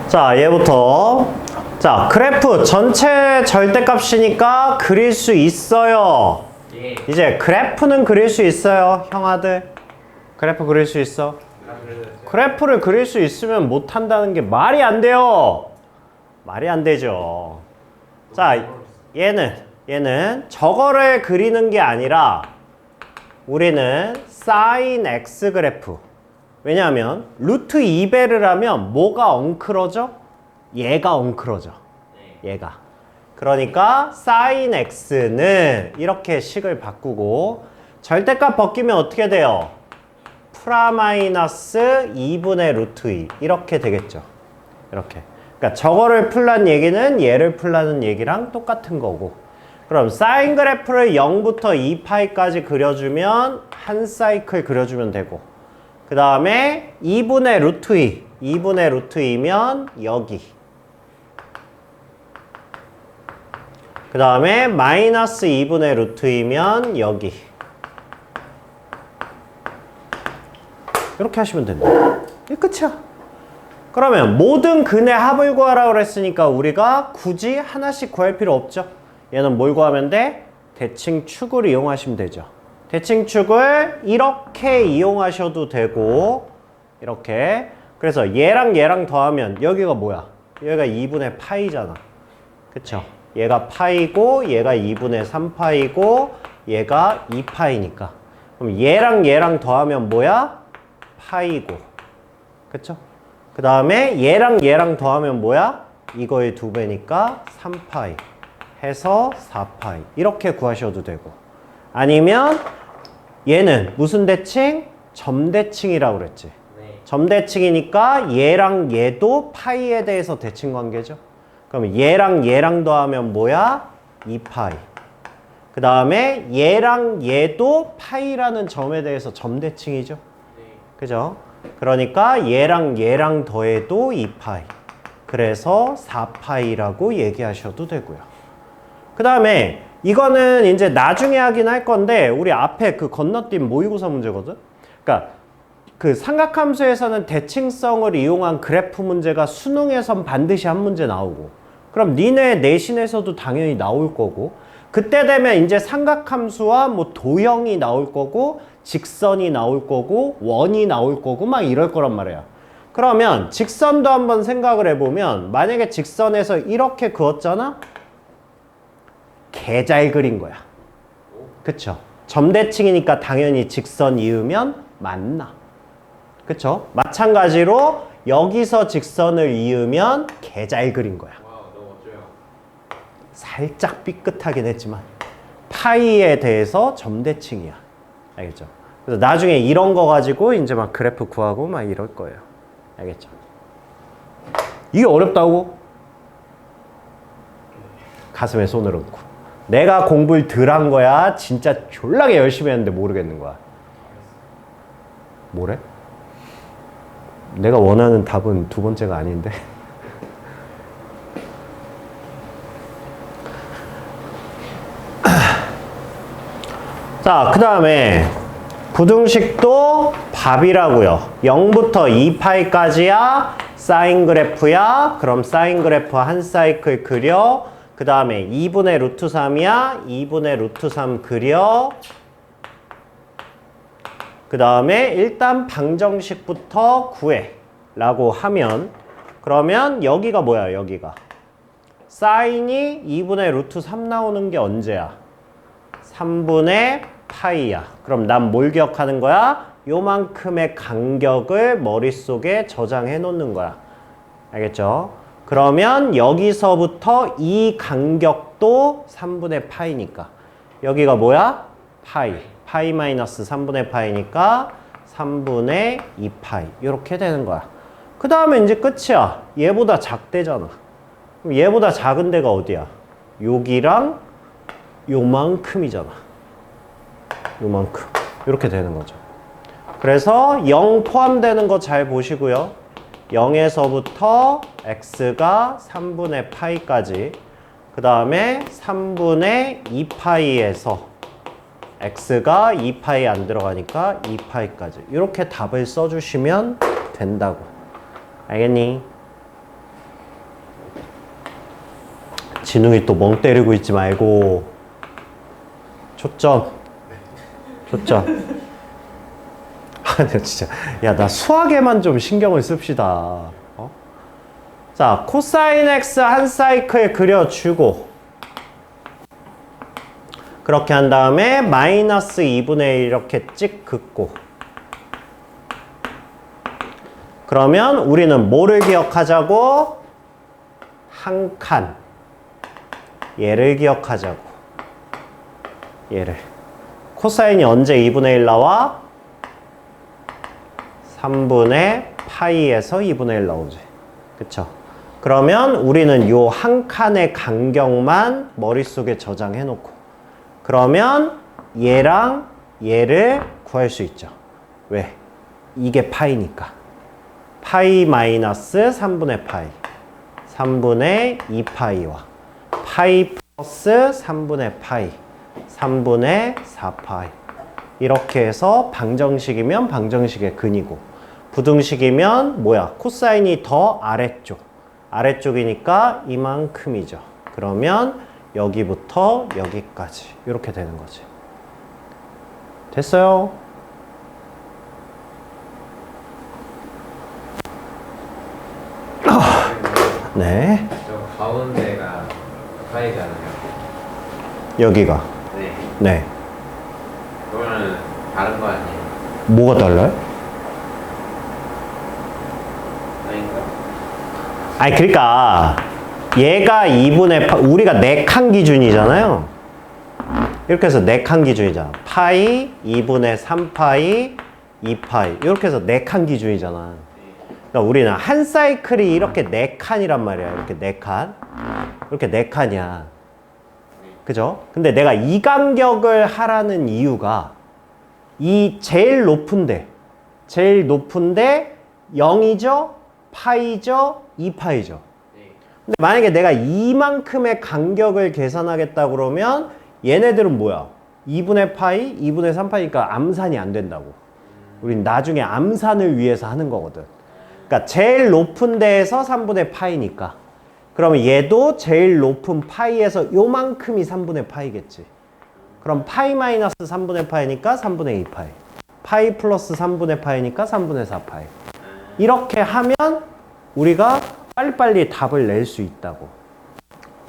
자, 얘부터. 자, 그래프 전체 절대값이니까 그릴 수 있어요. 예. 이제 그래프는 그릴 수 있어요, 형아들. 그래프 그릴 수 있어? 그래프를 그릴 수 있으면 못한다는 게 말이 안 돼요. 말이 안 되죠. 자, 얘는 저거를 그리는 게 아니라 우리는 sin x 그래프. 왜냐하면 루트 2배를 하면 뭐가 엉클어져? 얘가 엉클어져. 얘가. 그러니까 sin x는 이렇게 식을 바꾸고 절대값 벗기면 어떻게 돼요? 프라마이너스 2분의 루트 2 이렇게 되겠죠. 이렇게. 그러니까 저거를 풀란 얘기는 얘를 풀라는 얘기랑 똑같은 거고. 그럼 사인 그래프를 0부터 2파이까지 그려주면 한 사이클 그려주면 되고, 그 다음에 2분의 루트 2, 2분의 루트 2면 여기, 그 다음에 마이너스 2분의 루트 2면 여기. 이렇게 하시면 된다. 이게 끝이야. 그러면 모든 근의 합을 구하라고 그랬으니까 우리가 굳이 하나씩 구할 필요 없죠. 얘는 뭘 구하면 돼? 대칭축을 이용하시면 되죠. 대칭축을 이렇게 이용하셔도 되고, 이렇게. 그래서 얘랑 더하면 여기가 뭐야? 여기가 2분의 파이잖아. 그쵸? 얘가 파이고, 얘가 2분의 3파이고, 얘가 2파이니까. 그럼 얘랑 더하면 뭐야? 파이고. 그쵸? 그 다음에 얘랑 더하면 뭐야? 이거의 2배니까 3파이 해서 4파이 이렇게 구하셔도 되고, 아니면 얘는 무슨 대칭? 점대칭이라고 그랬지. 네. 점대칭이니까 얘랑 얘도 파이에 대해서 대칭 관계죠. 그럼 얘랑 더하면 뭐야? 2파이. 그 다음에 얘랑 얘도 파이라는 점에 대해서 점대칭이죠. 네. 그죠? 그러니까 얘랑 더해도 2파이. 그래서 4파이라고 얘기하셔도 되고요. 그 다음에 이거는 이제 나중에 하긴 할 건데 우리 앞에 그 건너뛴 모의고사 문제거든? 그러니까 그 삼각함수에서는 대칭성을 이용한 그래프 문제가 수능에선 반드시 한 문제 나오고, 그럼 니네 내신에서도 당연히 나올 거고, 그때 되면 이제 삼각함수와 뭐 도형이 나올 거고, 직선이 나올 거고, 원이 나올 거고 막 이럴 거란 말이야. 그러면 직선도 한번 생각을 해보면, 만약에 직선에서 이렇게 그었잖아? 개 잘 그린 거야. 그쵸? 점대칭이니까 당연히 직선 이으면 맞나? 그쵸? 마찬가지로 여기서 직선을 이으면 개 잘 그린 거야. 와, 너무 멋져요. 살짝 삐끗하긴 했지만 파이에 대해서 점대칭이야. 알겠죠? 그래서 나중에 이런 거 가지고 이제 막 그래프 구하고 막 이럴 거예요. 알겠죠? 이게 어렵다고? 가슴에 손을 얹고. 내가 공부를 덜 한 거야? 진짜 졸라게 열심히 했는데 모르겠는 거야. 뭐래? 내가 원하는 답은 두 번째가 아닌데. 자, 그 다음에 부등식도 밥이라고요. 0부터 2파이까지야 사인 그래프야. 그럼 사인 그래프 한 사이클 그려. 그 다음에 2분의 루트 3이야. 2분의 루트 3 그려. 그 다음에 일단 방정식부터 구해 라고 하면, 그러면 여기가 뭐야? 여기가 사인이 2분의 루트 3 나오는 게 언제야? 3분의 파이야. 그럼 난 뭘 기억하는 거야? 요만큼의 간격을 머릿속에 저장해 놓는 거야. 알겠죠? 그러면 여기서부터 이 간격도 3분의 파이니까 여기가 뭐야? 파이. 파이 마이너스 3분의 파이니까 3분의 2파이 이렇게 되는 거야. 그 다음에 이제 끝이야. 얘보다 작대잖아. 그럼 얘보다 작은 데가 어디야? 여기랑 요만큼이잖아. 요만큼. 이렇게 되는 거죠. 그래서 0 포함되는 거 잘 보시고요. 0에서부터 x가 3분의 파이까지, 그 다음에 3분의 2파이에서 x가 2파이 안 들어가니까 2파이까지 이렇게 답을 써주시면 된다고. 알겠니? 진웅이 또 멍 때리고 있지 말고 초점. 아, 진짜. 야, 나 수학에만 좀 신경을 씁시다. 어? 자, 코사인 x 한 사이클 그려주고 그렇게 한 다음에 마이너스 2분의 1 이렇게 찍 긋고 그러면 우리는 뭐를 기억하자고? 한 칸. 얘를 기억하자고. 얘를. 코사인이 언제 2분의 1 나와? 3분의 파이에서 2분의 1 나오지. 그쵸? 그러면 우리는 요 한 칸의 간격만 머릿속에 저장해 놓고 그러면 얘랑 얘를 구할 수 있죠. 왜? 이게 파이니까. 파이 마이너스 3분의 파이. 3분의 2파이와 파이 플러스 3분의 파이. 3분의 4파이. 이렇게 해서 방정식이면 방정식의 근이고 부등식이면 뭐야? 코사인이 더 아래쪽. 아래쪽이니까 이만큼이죠. 그러면 여기부터 여기까지 이렇게 되는 거지. 됐어요? 네. 저 가운데가 파이잖아요. 여기가. 네. 네. 그거는 다른 거 아니에요? 뭐가 달라요? 아닌가? 아니 그러니까 얘가 2분의 우리가 4칸 기준이잖아요. 이렇게 해서 4칸 기준이잖아. 파이, 2분의 3파이, 2파이 이렇게 해서 4칸 기준이잖아. 그러니까 우리는 한 사이클이 이렇게 4칸이란 말이야. 이렇게 4칸. 이렇게 4칸이야. 그죠? 근데 내가 이 간격을 하라는 이유가 이 제일 높은데 0이죠? 파이죠? 2파이죠. 근데 만약에 내가 이만큼의 간격을 계산하겠다 그러면 얘네들은 뭐야? 2분의 파이, 2분의 3파이니까 암산이 안 된다고. 우린 나중에 암산을 위해서 하는 거거든. 그러니까 제일 높은 데에서 3분의 파이니까. 그러면 얘도 제일 높은 파이에서 요만큼이 3분의 파이겠지. 그럼 파이 마이너스 3분의 파이니까 3분의 2파이. 파이 플러스 3분의 파이니까 3분의 4파이. 이렇게 하면 우리가 빨리빨리 답을 낼 수 있다고.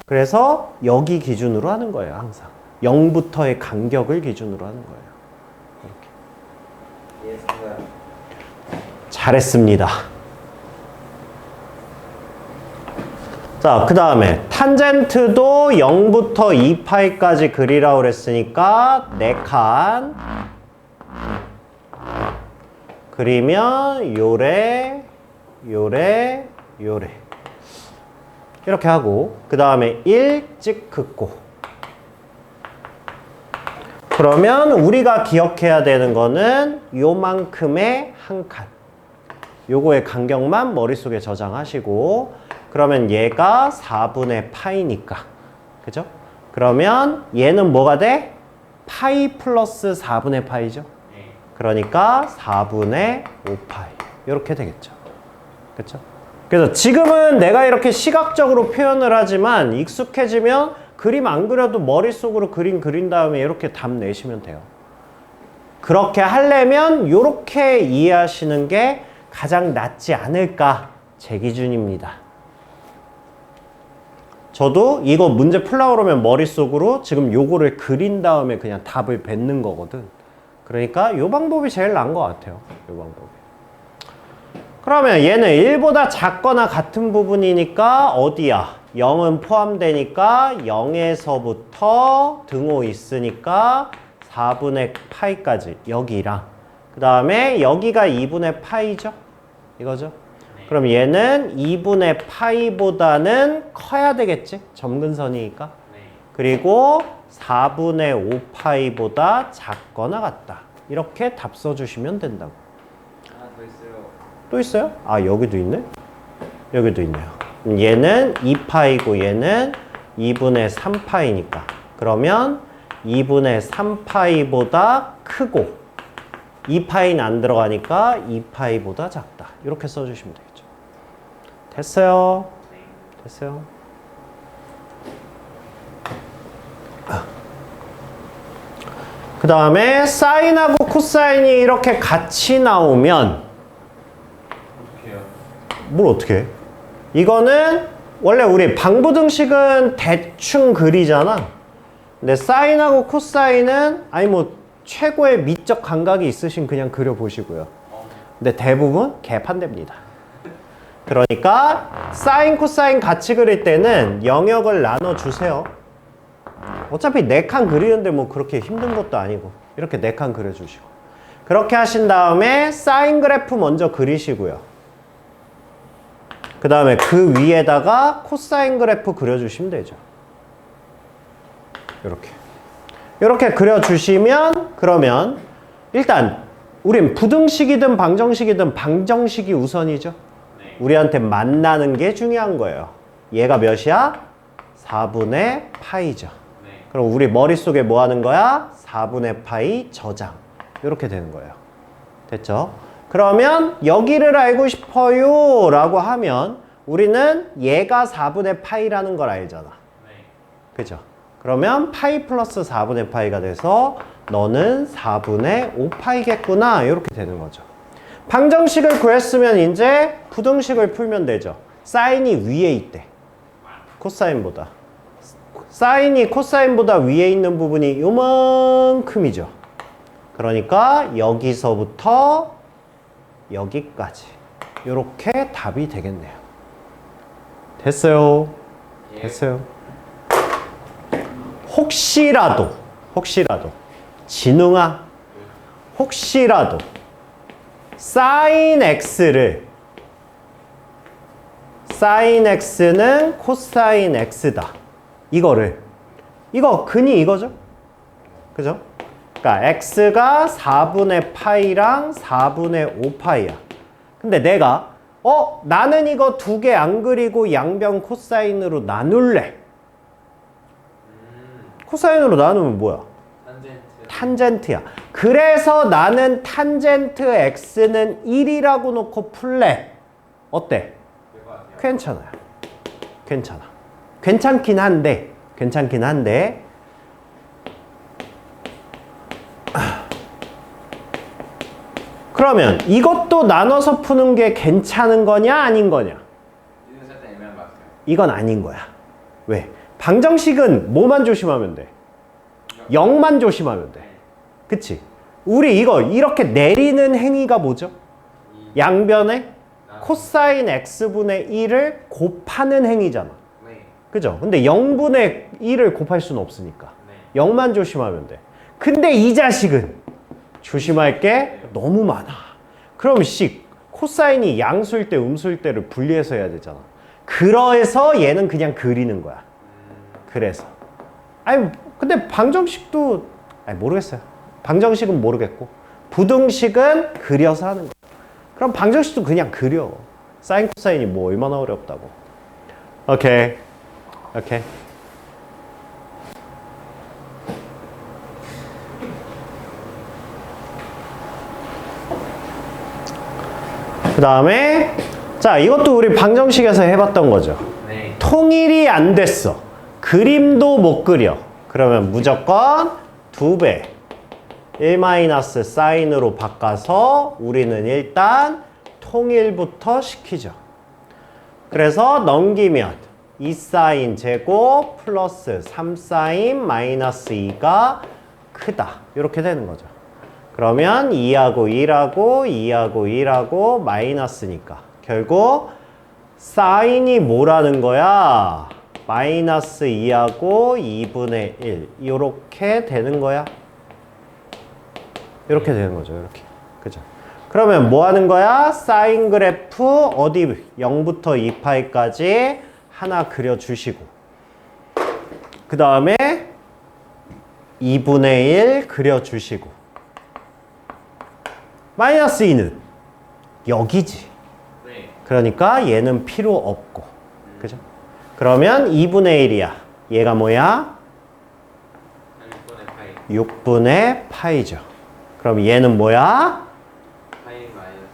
그래서 여기 기준으로 하는 거예요, 항상. 0부터의 간격을 기준으로 하는 거예요. 이렇게. 예수가 잘했습니다. 자, 그 다음에 탄젠트도 0부터 2파이까지 그리라고 그랬으니까 4칸 그리면 요래 이렇게 하고 그 다음에 1 찍 긋고 그러면 우리가 기억해야 되는 거는 요만큼의 한 칸. 요거의 간격만 머릿속에 저장하시고 그러면 얘가 4분의 파이니까. 그죠? 그러면 얘는 뭐가 돼? 파이 플러스 4분의 파이죠? 그러니까 4분의 5파이. 이렇게 되겠죠. 그쵸? 그래서 지금은 내가 이렇게 시각적으로 표현을 하지만 익숙해지면 그림 안 그려도 머릿속으로 그린 다음에 이렇게 답 내시면 돼요. 그렇게 하려면 이렇게 이해하시는 게 가장 낫지 않을까 제 기준입니다. 저도 이거 문제 풀려고 그러면 머릿속으로 지금 요거를 그린 다음에 그냥 답을 뱉는 거거든. 그러니까 요 방법이 제일 나은 것 같아요. 요 방법이. 그러면 얘는 1보다 작거나 같은 부분이니까 어디야? 0은 포함되니까 0에서부터 등호 있으니까 4분의 파이까지 여기랑 그 다음에 여기가 2분의 파이죠? 이거죠? 그럼 얘는 2분의 파이보다는 커야 되겠지? 점근선이니까. 그리고 4분의 5파이보다 작거나 같다. 이렇게 답 써주시면 된다고. 더 있어요. 또 있어요? 아, 여기도 있네? 여기도 있네요. 얘는 2파이고 얘는 2분의 3파이니까. 그러면 2분의 3파이보다 크고 2파이는 안 들어가니까 2파이보다 작다. 이렇게 써주시면 되겠죠. 됐어요? 됐어요? 그 다음에 사인하고 코사인이 이렇게 같이 나오면 어떻게 해요? 뭘 어떻게 해? 이거는 원래 우리 방부등식은 대충 그리잖아. 근데 사인하고 코사인은 아니 뭐 최고의 미적 감각이 있으신 그냥 그려보시고요. 근데 대부분 개판됩니다. 그러니까 사인 코사인 같이 그릴 때는 영역을 나눠주세요. 어차피 4칸 그리는데 뭐 그렇게 힘든 것도 아니고 이렇게 4칸 그려주시고 그렇게 하신 다음에 사인 그래프 먼저 그리시고요. 그 다음에 그 위에다가 코사인 그래프 그려주시면 되죠. 이렇게 그려주시면 그러면 일단 우린 부등식이든 방정식이든 방정식이 우선이죠. 네. 우리한테 만나는 게 중요한 거예요. 얘가 몇이야? 4분의 파이죠. 네. 그럼 우리 머릿속에 뭐 하는 거야? 4분의 파이 저장. 이렇게 되는 거예요. 됐죠? 그러면 여기를 알고 싶어요 라고 하면 우리는 얘가 4분의 파이라는 걸 알잖아. 네. 그죠? 그러면 파이 플러스 4분의 파이가 돼서 너는 4분의 5파이겠구나 이렇게 되는 거죠. 방정식을 구했으면 이제 부등식을 풀면 되죠. 사인이 위에 있대. 코사인보다. 사인이 코사인보다 위에 있는 부분이 요만큼이죠. 그러니까 여기서부터 여기까지 이렇게 답이 되겠네요. 됐어요. 예. 됐어요. 혹시라도 진웅아 혹시라도 사인 x는 코사인 x다. 이거 근이 이거죠? 그죠? 그러니까 x가 4분의 파이랑 4분의 5파이야. 근데 내가 나는 이거 2개 안 그리고 양변 코사인으로 나눌래. 코사인으로 나누면 뭐야? 탄젠트야. 그래서 나는 탄젠트 x는 1이라고 놓고 풀래. 어때? 괜찮아요. 괜찮긴 한데 그러면 이것도 나눠서 푸는 게 괜찮은 거냐 아닌 거냐? 이건 살짝 애매한 것 같아요. 이건 아닌 거야. 왜? 방정식은 뭐만 조심하면 돼? 0만 조심하면 돼. 그치? 우리 이거 이렇게 내리는 행위가 뭐죠? 양변에 코사인 x분의 1을 곱하는 행위잖아. 네. 그죠? 근데 0분의 1을 곱할 수는 없으니까 네. 0만 조심하면 돼. 근데 이 자식은 조심할 게 너무 많아. 그럼 코사인이 양수일 때 음수일 때를 분리해서 해야 되잖아. 그래서 얘는 그냥 그리는 거야. 그래서 근데 방정식도 모르겠어요. 방정식은 모르겠고 부등식은 그려서 하는 거야. 그럼 방정식도 그냥 그려. 사인 코사인이 뭐 얼마나 어렵다고. 오케이. 그 다음에 자 이것도 우리 방정식에서 해봤던 거죠. 네. 통일이 안 됐어. 그림도 못 그려. 그러면 무조건 2배 1 사인으로 바꿔서 우리는 일단 통일부터 시키죠. 그래서 넘기면 2사인 제곱 플러스 3사인 마이너스 2가 크다. 이렇게 되는 거죠. 그러면 2하고 1하고 2하고 1하고 마이너스니까 결국 사인이 뭐라는 거야? 마이너스 2하고 2분의 1 이렇게 되는 거야. 이렇게 되는 거죠. 이렇게. 그죠? 그러면 뭐 하는 거야? 사인 그래프 어디 0부터 2파이까지 하나 그려주시고 그 다음에 2분의 1 그려주시고 마이너스 2는 여기지. 네. 그러니까 얘는 필요 없고 그죠? 그러면 2분의 1이야. 얘가 뭐야? 6분의 파이. 6분의 파이죠. 그럼 얘는 뭐야? 파이 마이너스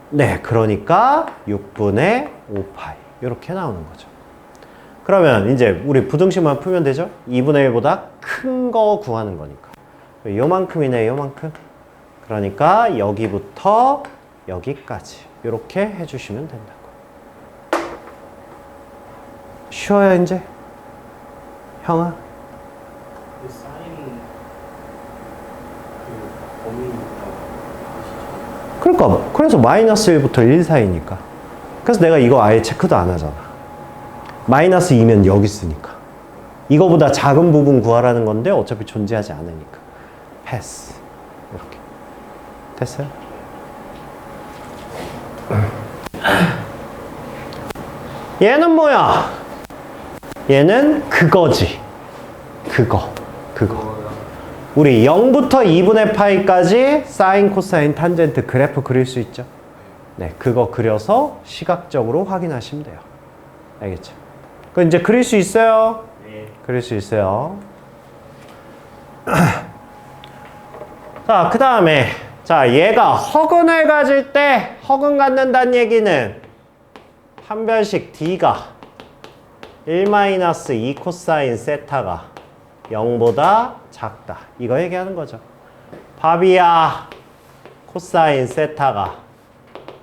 네, 그러니까 6분의 5파이 이렇게 나오는 거죠. 그러면 이제 우리 부등식만 풀면 되죠? 2분의 1보다 큰 거 구하는 거니까. 요만큼이네, 요만큼. 그러니까 여기부터 여기까지 이렇게 해주시면 된다고. 쉬워요 이제? 형아? 그 사인 그 범위가 아시죠? 그러니까 그래서 마이너스 1부터 1 사이니까. 그래서 내가 이거 아예 체크도 안 하잖아. 마이너스 2면 여기 있으니까. 이거보다 작은 부분 구하라는 건데 어차피 존재하지 않으니까. 패스. 이렇게. 됐어요? 얘는 뭐야? 얘는 그거지. 그거. 우리 0부터 2분의 파이까지 사인, 코사인, 탄젠트 그래프 그릴 수 있죠? 네, 그거 그려서 시각적으로 확인하시면 돼요. 알겠죠? 그 이제 그릴 수 있어요? 네. 그릴 수 있어요. 자, 그 다음에 자, 얘가 허근을 가질 때 허근 갖는다는 얘기는 판별식 D가 1-2 코사인 세타가 0보다 작다. 이거 얘기하는 거죠. 바비야, 코사인 세타가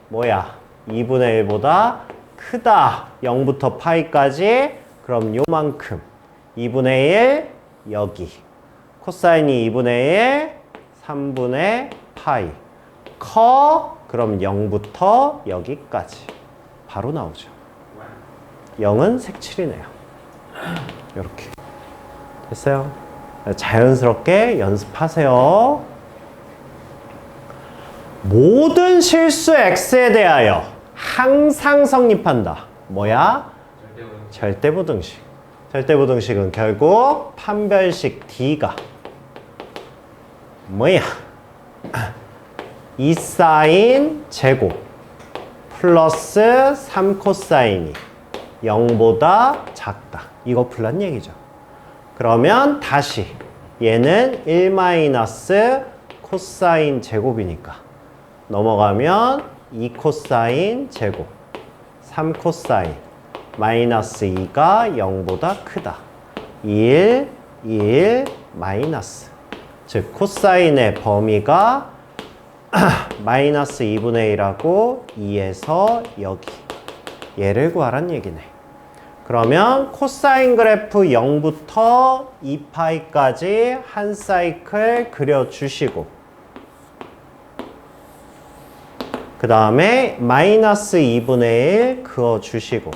뭐야? 2분의 1보다 크다. 0부터 파이까지. 그럼 요만큼. 2분의 1 여기. 코사인이 2분의 1 3분의 파이. 커. 그럼 0부터 여기까지. 바로 나오죠. 0은 색칠이네요. 이렇게. 됐어요? 자연스럽게 연습하세요. 모든 실수 x에 대하여 항상 성립한다. 뭐야? 절대부등식. 절대부등식은 결국 판별식 D가 뭐야? 2사인 제곱 플러스 3코사인이 0보다 작다. 이거 풀란 얘기죠. 그러면 다시 얘는 1 코사인 제곱이니까 넘어가면 2코사인 제곱 3코사인 마이너스 2가 0보다 크다. 1, 1, 마이너스. 즉 코사인의 범위가 마이너스 2분의 1하고 2에서 여기. 얘를 구하란 얘기네. 그러면 코사인 그래프 0부터 2파이까지 한 사이클 그려주시고 그 다음에 마이너스 2분의 1 그어주시고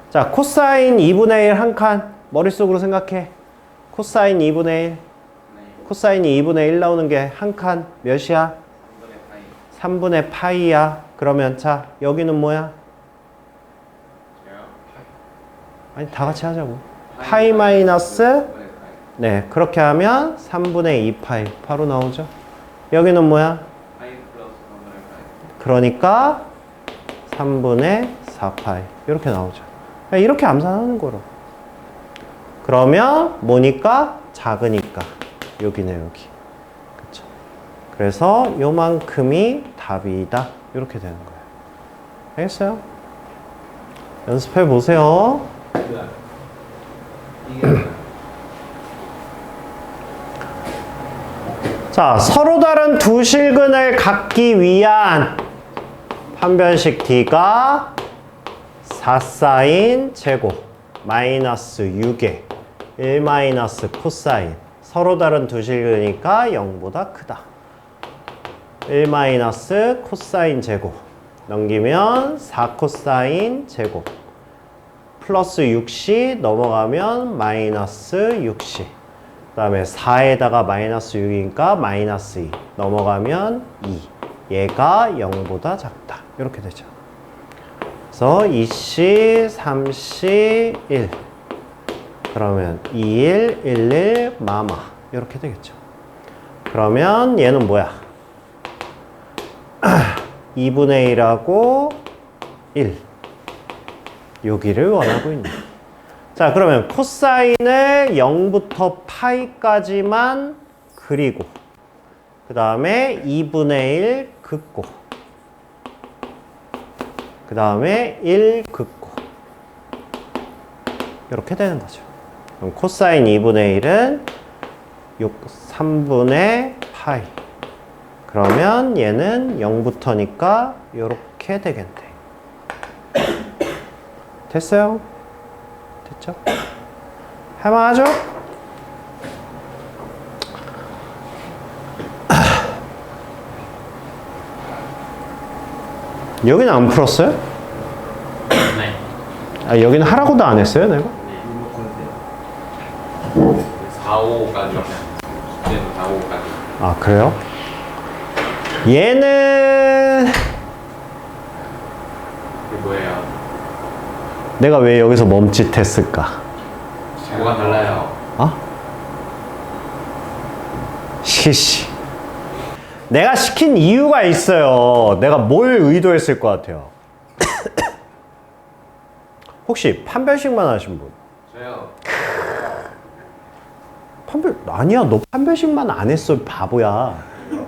자, 코사인 2분의 1 한 칸 머릿속으로 생각해. 코사인 2분의 1 네. 코사인이 2분의 1 나오는 게 한 칸 몇이야? 3분의 파이. 3분의 파이야. 그러면 자, 여기는 뭐야? 제가 아니, 다 같이 하자고. 파이 마이너스 3분의 파이. 네, 그렇게 하면 3분의 2파이 바로 나오죠. 여기는 뭐야? 파이 플러스 3분의 파이. 그러니까 3분의 4파이 이렇게 나오죠. 이렇게 암산하는 거로. 그러면 뭐니까? 작으니까 여기네 여기. 그쵸? 그래서 요만큼이 답이다. 이렇게 되는 거예요. 알겠어요? 연습해 보세요. 이게 뭐야? 자, 서로 다른 두 실근을 갖기 위한 판별식 D가 4사인 제곱 마이너스 6에 1 마이너스 코사인. 서로 다른 두 실근이니까 0보다 크다. 1 마이너스 코사인 제곱 넘기면 4 코사인 제곱 플러스 6이 넘어가면 마이너스 6이. 그 다음에 4에다가 마이너스 6이니까 마이너스 2 넘어가면 2. 얘가 0보다 작다. 이렇게 되죠. 그래서 2C, 3C, 1. 그러면 21, 11, 마마. 이렇게 되겠죠. 그러면 얘는 뭐야? 2분의 1하고 1. 여기를 원하고 있네. 자, 그러면 코사인을 0부터 파이까지만 그리고 그 다음에 2분의 1 긋고 그 다음에 1 긋고 이렇게 되는 거죠. 그럼 코사인 2분의 1은 3분의 파이. 그러면 얘는 0부터니까 이렇게 되겠네. 됐어요? 됐죠? 할만하죠? 여기는 안 풀었어요? 네. 아, 여기는 하라고도 안 했어요, 내가? 리모컨인데 4, 5까지. 숙제는 4, 5까지. 아, 그래요? 얘는 이게 뭐예요? 내가 왜 여기서 멈칫했을까? 뭐가 달라요? 어? 시시. 내가 시킨 이유가 있어요. 내가 뭘 의도했을 것 같아요? 혹시 판별식만 하신 분? 저요. 아니야, 너 판별식만 안 했어, 바보야.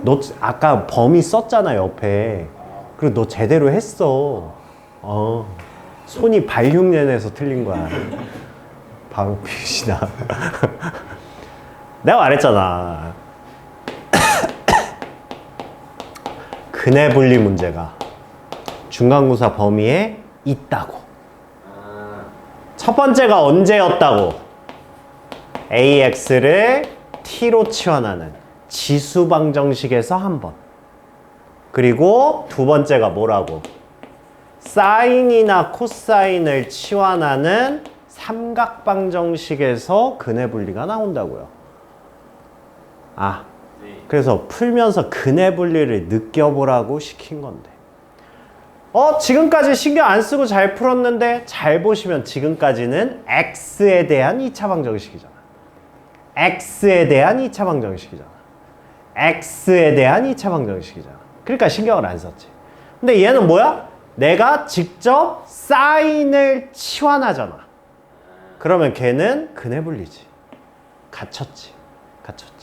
너 아까 범위 썼잖아, 옆에. 그리고 너 제대로 했어. 손이 발흉내내서 틀린 거야. 바로 피시나. 내가 말했잖아. 근해 분리 문제가 중간고사 범위에 있다고. 첫 번째가 언제였다고? AX를 T로 치환하는 지수 방정식에서 한 번. 그리고 두 번째가 뭐라고? 사인이나 코사인을 치환하는 삼각 방정식에서 근해 분리가 나온다고요. 아, 그래서 풀면서 근해 분리를 느껴보라고 시킨 건데. 지금까지 신경 안 쓰고 잘 풀었는데 잘 보시면 지금까지는 X에 대한 2차 방정식이잖아. X에 대한 2차 방정식이잖아. X에 대한 2차 방정식이잖아. 그러니까 신경을 안 썼지. 근데 얘는 뭐야? 내가 직접 사인을 치환하잖아. 그러면 걔는 근해 분리지. 갇혔지. 갇혔지.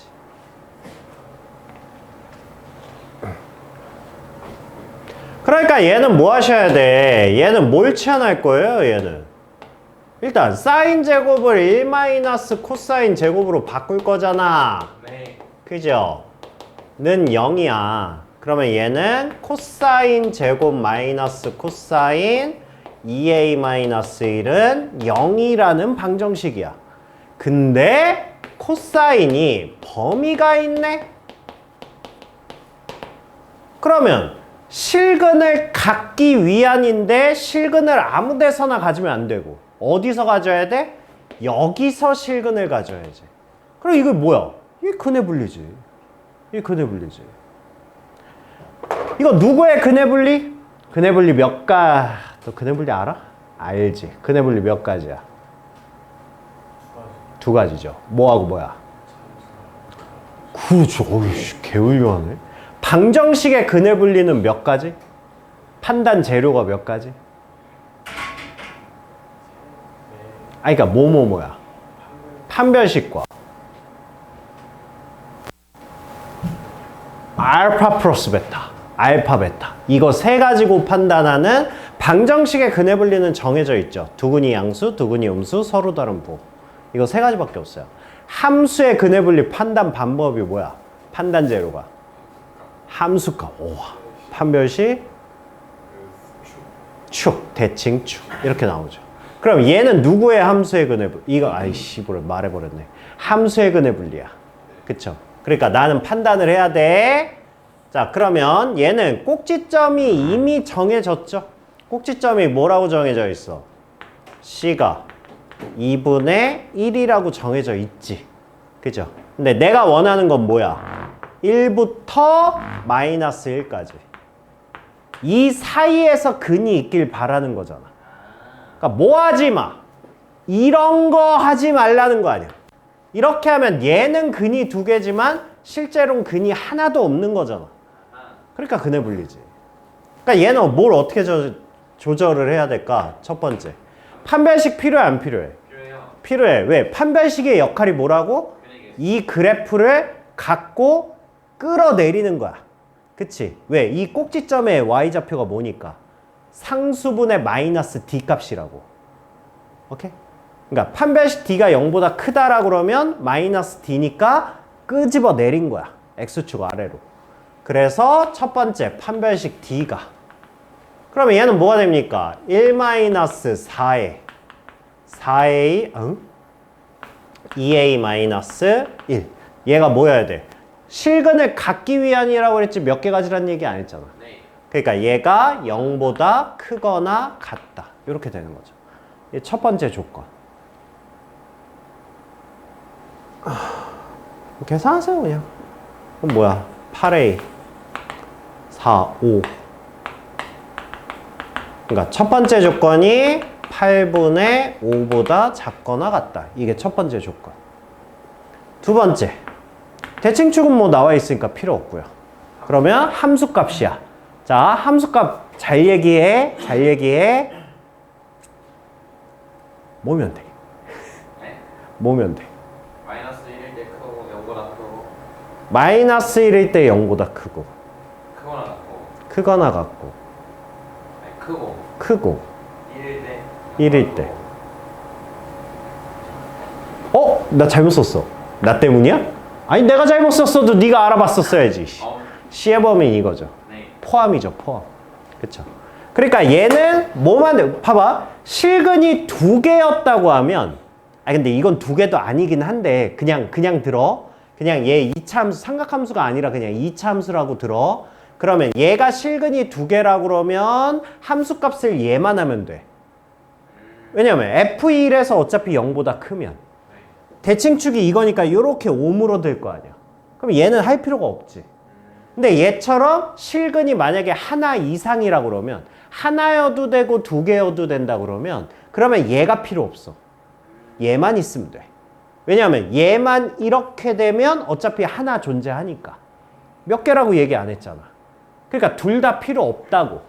그러니까 얘는 뭐 하셔야 돼? 얘는 뭘 치환할 거예요? 얘는 일단 사인 제곱을 1 마이너스 코사인 제곱으로 바꿀 거잖아. 네. 그죠? 는 0이야. 그러면 얘는 코사인 제곱 마이너스 코사인 2a 마이너스 1은 0이라는 방정식이야. 근데 코사인이 범위가 있네? 그러면 실근을 갖기 위한인데 실근을 아무 데서나 가지면 안 되고 어디서 가져야 돼? 여기서 실근을 가져야지. 그럼 이거 뭐야? 이게 근해 분리지. 이게 근해 분리지. 이거 누구의 근해 분리? 근해 분리 몇 가? 너 근해 분리 알아? 알지. 근해 분리 몇 가지야? 두 가지죠. 뭐하고 뭐야? 그렇죠. 어이씨, 개훌륭하네. 방정식의 근해 분리는 몇 가지? 판단 재료가 몇 가지? 그러니까 뭐야? 판별식과 알파 플러스 베타, 알파 베타. 이거 세 가지고 판단하는 방정식의 근해 분리는 정해져 있죠. 두근이 양수, 두근이 음수, 서로 다른 부. 이거 세 가지밖에 없어요. 함수의 근해 분리 판단 방법이 뭐야? 판단 재료가 함수값. 오, 판별식, 축, 대칭, 축 이렇게 나오죠. 그럼 얘는 누구의 함수의 근해 분리? 이거 아이씨 말해버렸네. 함수의 근해 분리야. 그쵸? 그러니까 나는 판단을 해야 돼. 자, 그러면 얘는 꼭지점이 이미 정해졌죠? 꼭지점이 뭐라고 정해져 있어? C가 2분의 1이라고 정해져 있지. 그죠? 근데 내가 원하는 건 뭐야? 1부터 마이너스 1까지. 이 사이에서 근이 있길 바라는 거잖아. 그러니까 뭐 하지 마. 이런 거 하지 말라는 거 아니야. 이렇게 하면 얘는 근이 두 개지만 실제로는 근이 하나도 없는 거잖아. 그러니까 근해 분리지. 그러니까 얘는 뭘 어떻게 조절을 해야 될까? 첫 번째. 판별식 필요해 안 필요해? 필요해요. 필요해. 왜? 판별식의 역할이 뭐라고? 이 그래프를 갖고 끌어내리는 거야. 그치? 왜? 이 꼭지점의 y좌표가 뭐니까? 상수분의 마이너스 d 값이라고. 오케이? 그러니까 판별식 d가 0보다 크다라고 그러면 마이너스 d니까 끄집어 내린 거야. x축 아래로. 그래서 첫 번째 판별식 D가. 그러면 얘는 뭐가 됩니까? 1-4에 4a 2a-1. 얘가 뭐여야 돼? 실근을 갖기 위한이라고 그랬지 몇 개 가지란 얘기 안 했잖아. 네. 그러니까 얘가 0보다 크거나 같다. 이렇게 되는 거죠. 이게 첫 번째 조건. 계산하세요 그냥. 그럼 뭐야? 8a 4, 5. 그러니까 첫 번째 조건이 8분의 5보다 작거나 같다. 이게 첫 번째 조건. 두 번째. 대칭축은 뭐 나와 있으니까 필요 없고요. 그러면 함수값이야. 자, 함수값 잘 얘기해. 잘 얘기해. 모면 돼. 네. 모면 돼. 마이너스 1일 때 크고 0보다 크고 마이너스 1일 때 0보다 크고 크거나 같고 크거나 같고 아니 크고 크고 1일 때 1일 때. 어? 나 잘못 썼어. 나 때문이야? 아니 내가 잘못 썼어도 네가 알아봤었어야지. C의 범위는 이거죠. 네. 포함이죠. 포함. 그쵸? 그러니까 얘는 뭐만 돼? 봐봐. 실근이 두 개였다고 하면 근데 이건 두 개도 아니긴 한데 그냥 들어. 그냥 얘 2차 함수, 삼각함수가 아니라 그냥 2차 함수라고 들어. 그러면 얘가 실근이 두 개라고 그러면 함수값을 얘만 하면 돼. 왜냐면 F1에서 어차피 0보다 크면 대칭축이 이거니까 이렇게 5으로 될 거 아니야. 그럼 얘는 할 필요가 없지. 근데 얘처럼 실근이 만약에 하나 이상이라고 그러면 하나여도 되고 두 개여도 된다 그러면 얘가 필요 없어. 얘만 있으면 돼. 왜냐하면 얘만 이렇게 되면 어차피 하나 존재하니까. 몇 개라고 얘기 안 했잖아. 그러니까 둘 다 필요 없다고.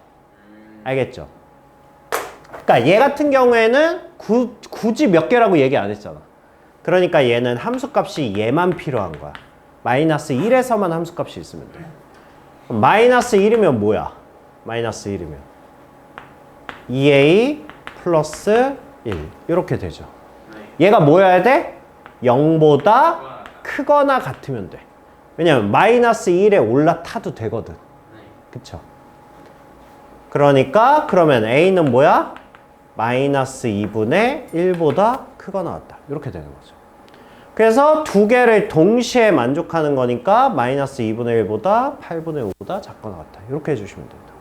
알겠죠? 그러니까 얘 같은 경우에는 굳이 몇 개라고 얘기 안 했잖아. 그러니까 얘는 함수값이 얘만 필요한 거야. 마이너스 1에서만 함수값이 있으면 돼. 마이너스 1이면 뭐야? 마이너스 1이면 2a 플러스 1 이렇게 되죠. 얘가 뭐여야 돼? 0보다 크거나 같으면 돼. 왜냐면 마이너스 1에 올라타도 되거든. 그쵸? 그러니까 그러면 a는 뭐야? 마이너스 2분의 1보다 크거나 같다. 이렇게 되는 거죠. 그래서 두 개를 동시에 만족하는 거니까 마이너스 2분의 1보다 8분의 5보다 작거나 같다. 이렇게 해주시면 됩니다.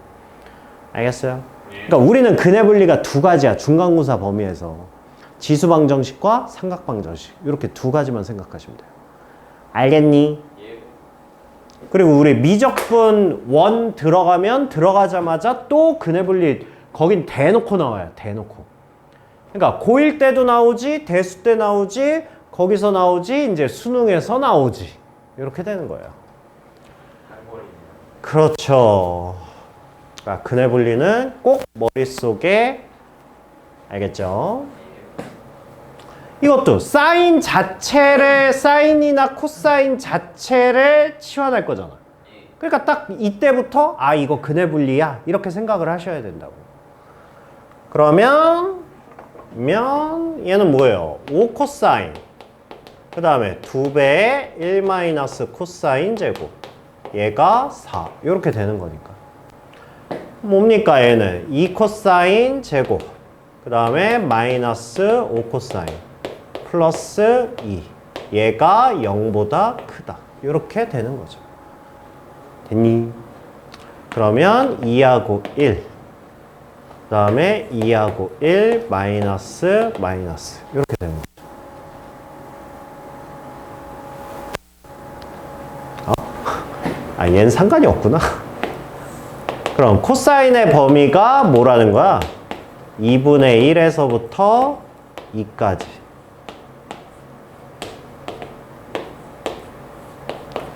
알겠어요? 그러니까 우리는 근해 분리가 두 가지야. 중간고사 범위에서. 지수방정식과 삼각방정식. 이렇게 두 가지만 생각하시면 돼요. 알겠니? 예. 그리고 우리 미적분 원 들어가자마자 또 근해 분리 거긴 대놓고 나와요. 대놓고. 그러니까 고1 때도 나오지, 대수 때 나오지, 거기서 나오지, 이제 수능에서 나오지. 이렇게 되는 거예요. 그렇죠. 그러니까 근해 분리는 꼭 머릿속에 알겠죠? 이것도 사인 자체를 사인이나 코사인 자체를 치환할 거잖아. 그러니까 딱 이때부터 이거 근해 분리야 이렇게 생각을 하셔야 된다고. 그러면 얘는 뭐예요? 5 코사인 그 다음에 2배의 1 마이너스 코사인 제곱 얘가 4 이렇게 되는 거니까 뭡니까 얘는 2 코사인 제곱 그 다음에 마이너스 5 코사인 플러스 2 얘가 0보다 크다 이렇게 되는 거죠. 됐니? 그러면 2하고 1 그 다음에 2하고 1 마이너스 이렇게 되는 거죠. 얘는 상관이 없구나. 그럼 코사인의 범위가 뭐라는 거야? 2분의 1에서부터 2까지.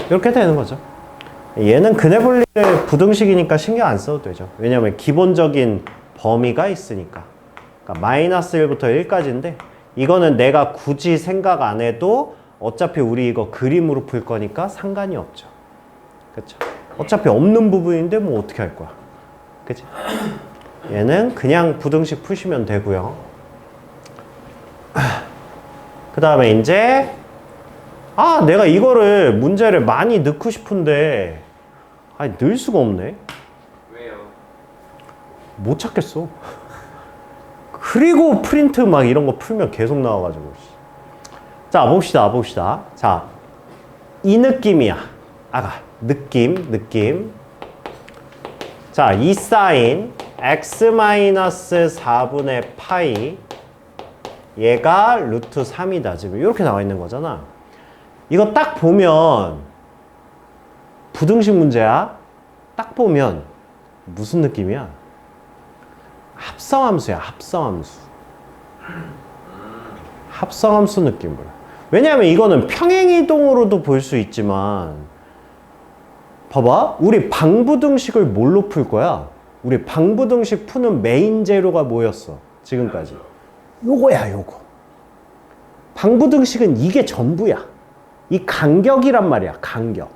이렇게 되는 거죠. 얘는 근해 분리를 부등식이니까 신경 안 써도 되죠. 왜냐하면 기본적인 범위가 있으니까. 그러니까 마이너스 1부터 1까지인데 이거는 내가 굳이 생각 안 해도 어차피 우리 이거 그림으로 풀 거니까 상관이 없죠. 그쵸? 어차피 없는 부분인데 뭐 어떻게 할 거야. 그치? 얘는 그냥 부등식 푸시면 되고요. 그 다음에 이제 아, 내가 이거를 문제를 많이 넣고 싶은데 아니 넣을 수가 없네. 왜요? 못 찾겠어. 그리고 프린트 막 이런 거 풀면 계속 나와가지고. 자, 봅시다. 자, 이 느낌이야. 느낌. 자, 이 사인 x-4분의 파이 얘가 루트 3이다. 지금 이렇게 나와 있는 거잖아. 이거 딱 보면 부등식 문제야. 딱 보면 무슨 느낌이야? 합성함수야, 합성함수 느낌으로. 왜냐하면 이거는 평행이동으로도 볼 수 있지만 봐봐, 우리 방부등식을 뭘로 풀 거야? 우리 방부등식 푸는 메인 재료가 뭐였어? 지금까지 요거야, 요거. 방부등식은 이게 전부야. 이 간격이란 말이야, 간격.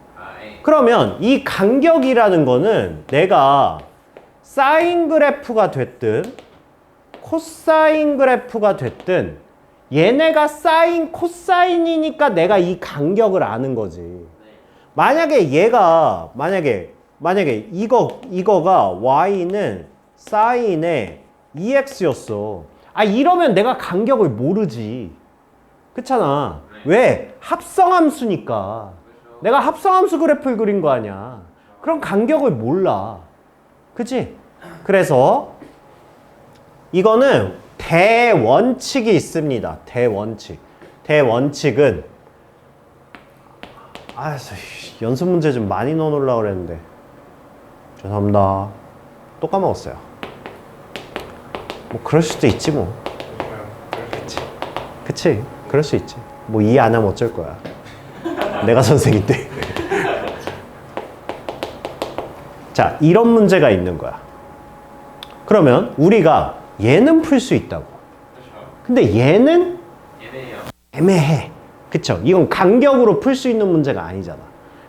그러면 이 간격이라는 거는 내가 사인 그래프가 됐든 코사인 그래프가 됐든 얘네가 사인 코사인이니까 내가 이 간격을 아는 거지. 만약에 이거가 y는 사인의 2x였어. 아, 이러면 내가 간격을 모르지. 그렇잖아. 왜? 합성함수니까. 내가 합성함수 그래프를 그린 거 아니야. 그럼 간격을 몰라. 그치? 그래서 이거는 대원칙이 있습니다. 대원칙은 연습 문제 좀 많이 넣어놓으려고 그랬는데 죄송합니다. 또 까먹었어요. 뭐 그럴 수도 있지 뭐. 그치? 그럴 수 있지. 뭐 이해 안 하면 어쩔 거야. 내가 선생인데. 자, 이런 문제가 있는 거야. 그러면 우리가 얘는 풀 수 있다고. 근데 얘는 애매해. 그쵸? 이건 간격으로 풀 수 있는 문제가 아니잖아.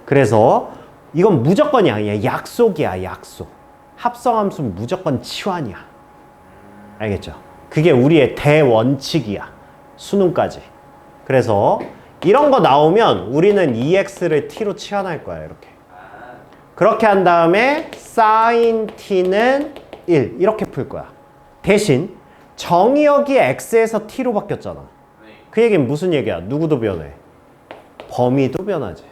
그래서 이건 무조건이 아니야. 약속이야, 약속. 합성함수는 무조건 치환이야. 알겠죠? 그게 우리의 대원칙이야. 수능까지. 그래서 이런 거 나오면 우리는 2x를 t로 치환할 거야, 이렇게. 그렇게 한 다음에 sin t는 1 이렇게 풀 거야. 대신 정의역이 x에서 t로 바뀌었잖아. 그 얘기는 무슨 얘기야? 누구도 변해? 범위도 변하지.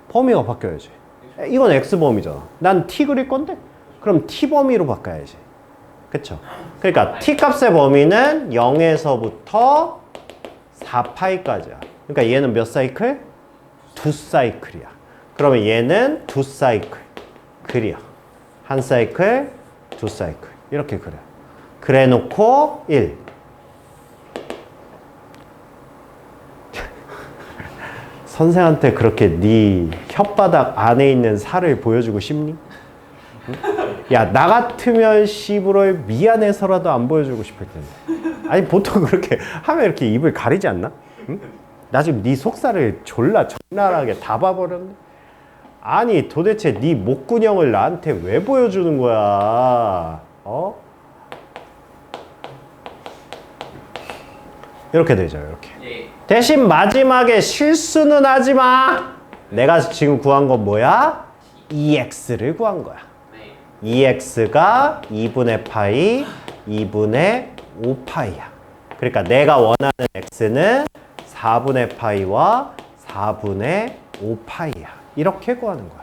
범위가 바뀌어야지. 이건 x범위잖아. 난 t 그릴 건데? 그럼 t 범위로 바꿔야지. 그쵸? 그러니까 t 값의 범위는 0에서부터 4파이까지야. 그러니까 얘는 몇 사이클? 2사이클이야. 그러면 얘는 2사이클이야. 한 사이클, 2사이클. 이렇게 그려. 그래 놓고 1. 선생한테 그렇게 네 혓바닥 안에 있는 살을 보여주고 싶니? 야, 나 같으면 씨부럴 미안해서라도 안 보여주고 싶을 텐데. 아니, 보통 그렇게 하면 이렇게 입을 가리지 않나? 응? 나 지금 네 속살을 졸라 적나라하게 다 봐버렸네. 아니, 도대체 네 목구녕을 나한테 왜 보여주는 거야? 어? 이렇게 되죠, 이렇게. 대신 마지막에 실수는 하지 마. 내가 지금 구한 건 뭐야? 2x를 구한 거야. 2x가 2분의 파이, 2분의 5파이야. 그러니까 내가 원하는 x는 4분의 파이와 4분의 5파이야. 이렇게 구하는 거야.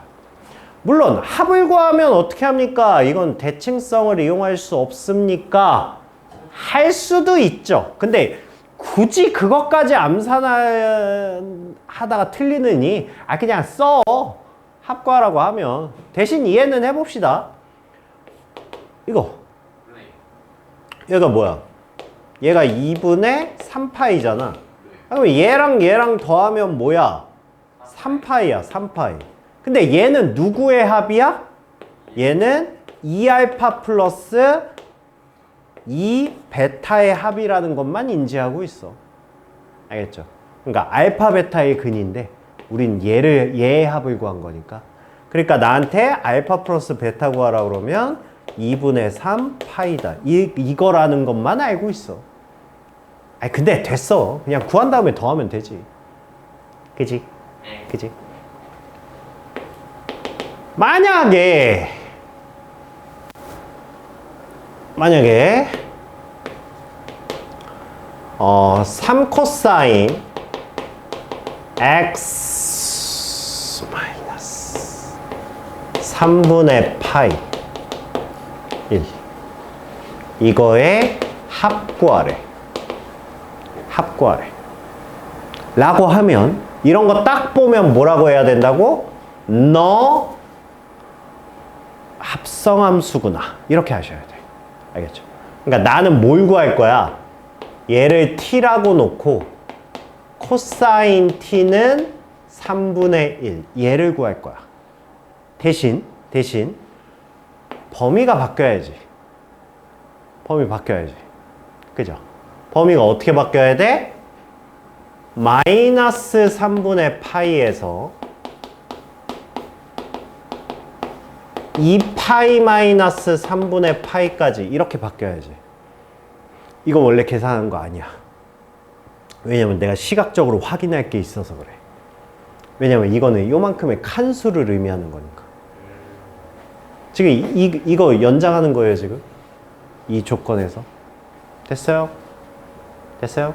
물론 합을 구하면 어떻게 합니까? 이건 대칭성을 이용할 수 없습니까? 할 수도 있죠. 근데 굳이 그것까지 암산하다가 틀리느니 그냥 써. 합구하라고 하면. 대신 이해는 해봅시다. 얘가 뭐야? 얘가 2분의 3파이잖아. 그럼 얘랑 더하면 뭐야? 3파이야, 3파이. 근데 얘는 누구의 합이야? 얘는 2알파 플러스 2베타의 합이라는 것만 인지하고 있어. 알겠죠? 그러니까 알파 베타의 근인데 우린 얘의 합을 구한 거니까. 그러니까 나한테 알파 플러스 베타 구하라 그러면 2분의 3 파이다. 이거라는 것만 알고 있어. 근데 됐어. 그냥 구한 다음에 더하면 되지. 그지? 네. 그지? 만약에 3 코사인 x 마이너스 3분의 파이 1 이거의 합 구하래. 합 구하래. 라고 하면 이런 거 딱 보면 뭐라고 해야 된다고? 너 합성함수구나. 이렇게 하셔야 돼. 알겠죠? 그러니까 나는 뭘 구할 거야? 얘를 t라고 놓고 코사인 t는 3분의 1. 얘를 구할 거야. 대신 범위가 바뀌어야지. 범위 바뀌어야지. 그죠? 범위가 어떻게 바뀌어야 돼? 마이너스 3분의 파이에서 2파이 마이너스 3분의 파이까지 이렇게 바뀌어야지. 이거 원래 계산한 거 아니야. 왜냐면 내가 시각적으로 확인할 게 있어서 그래. 왜냐면 이거는 요만큼의 칸수를 의미하는 거니까. 지금 이거 연장하는 거예요, 지금. 이 조건에서. 됐어요? 됐어요?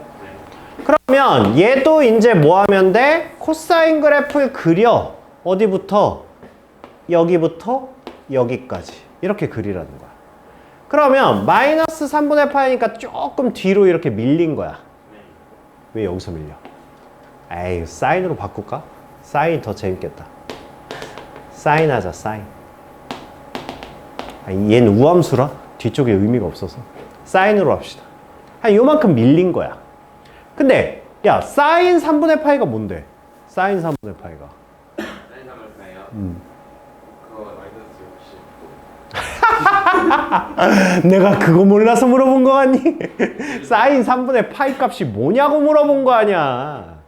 그러면 얘도 이제 뭐 하면 돼? 코사인 그래프를 그려. 어디부터? 여기부터 여기까지. 이렇게 그리라는 거야. 그러면 마이너스 3분의 파이니까 조금 뒤로 이렇게 밀린 거야. 왜 여기서 밀려? 에이, 사인으로 바꿀까? 사인 더 재밌겠다. 사인 하자, 사인. 아니, 얘는 우함수라? 뒤쪽에 의미가 없어서. 사인으로 합시다. 한 요만큼 밀린 거야. 근데 야, 사인 3분의 파이가 뭔데? 사인 3분의 파이가. 사인 3분의 파이요? 그거 마이너스 60도. 내가 그거 몰라서 물어본 거 같니? 사인 3분의 파이 값이 뭐냐고 물어본 거 아니야.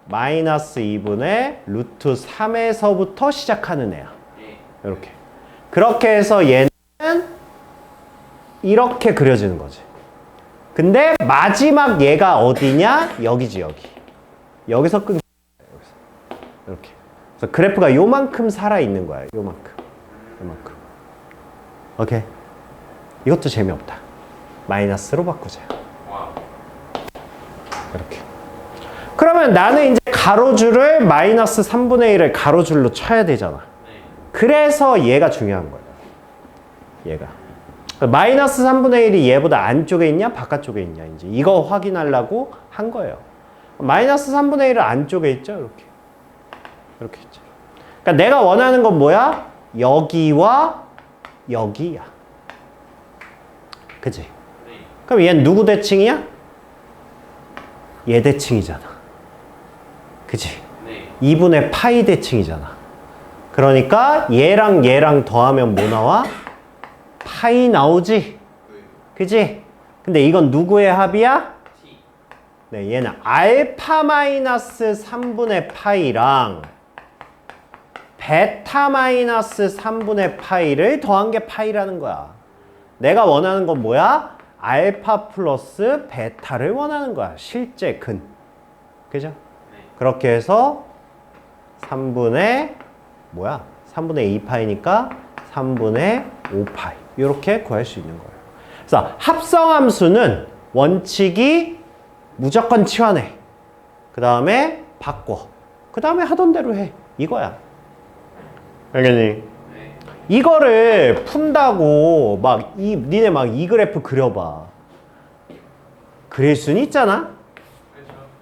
마이너스 2분의 루트 3에서부터 시작하는 애야. 이렇게. 그렇게 해서 얘는 이렇게 그려지는 거지. 근데 마지막 얘가 어디냐? 여기지, 여기. 여기서 끊겨. 여기서. 이렇게. 그래서 그래프가 요만큼 살아있는 거야. 요만큼. 요만큼. 오케이. 이것도 재미없다. 마이너스로 바꾸자. 이렇게. 그러면 나는 이제 가로줄을 마이너스 3분의 1을 가로줄로 쳐야 되잖아. 그래서 얘가 중요한 거야. 얘가. 마이너스 3분의 1이 얘보다 안쪽에 있냐? 바깥쪽에 있냐? 이제 이거 확인하려고 한 거예요. 마이너스 3분의 1은 안쪽에 있죠? 이렇게. 이렇게 있죠. 그러니까 내가 원하는 건 뭐야? 여기와 여기야. 그치? 그럼 얘는 누구 대칭이야? 얘 대칭이잖아. 그치? 2분의 파이 대칭이잖아. 그러니까 얘랑 얘랑 더하면 뭐 나와? 파이 나오지? 그치? 근데 이건 누구의 합이야? 네, 얘는 알파 마이너스 3분의 파이랑 베타 마이너스 3분의 파이를 더한 게 파이라는 거야. 내가 원하는 건 뭐야? 알파 플러스 베타를 원하는 거야. 실제 근. 그죠? 그렇게 해서 3분의 2파이니까 3분의 5파이. 이렇게 구할 수 있는 거예요. 그래서 합성함수는 원칙이 무조건 치환해. 그 다음에 바꿔. 그 다음에 하던 대로 해. 이거야. 알겠니? 이거를 푼다고 니네 막 이 그래프 그려봐. 그릴 수는 있잖아?